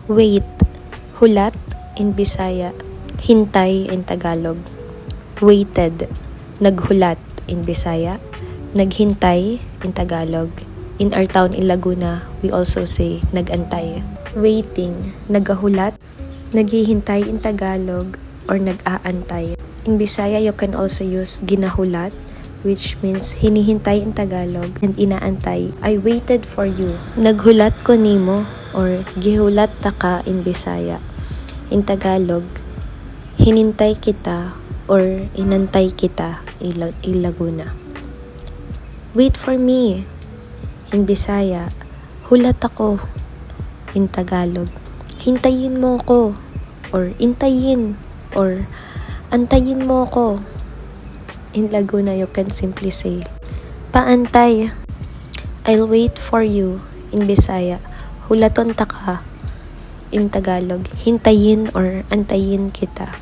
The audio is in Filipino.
Wait, hulat in Bisaya, hintay in Tagalog. Waited, naghulat in Bisaya, naghintay in Tagalog. In our town in Laguna, we also say nagantay. Waiting, nagahulat, naghihintay in Tagalog, or nag-aantay. In Bisaya, you can also use ginahulat, which means hinihintay in Tagalog, and inaantay. I waited for you. Naghulat ko nimo, or gihulat ta ka in Bisaya. In Tagalog, hinintay kita or inantay kita in Laguna. Wait for me. In Bisaya, hulat ako. In Tagalog, hintayin mo ko or intayin or antayin mo ko. In Laguna, you can simply say, paantay. I'll wait for you. In Bisaya, hulaton ta ka. In Tagalog, hintayin or antayin kita.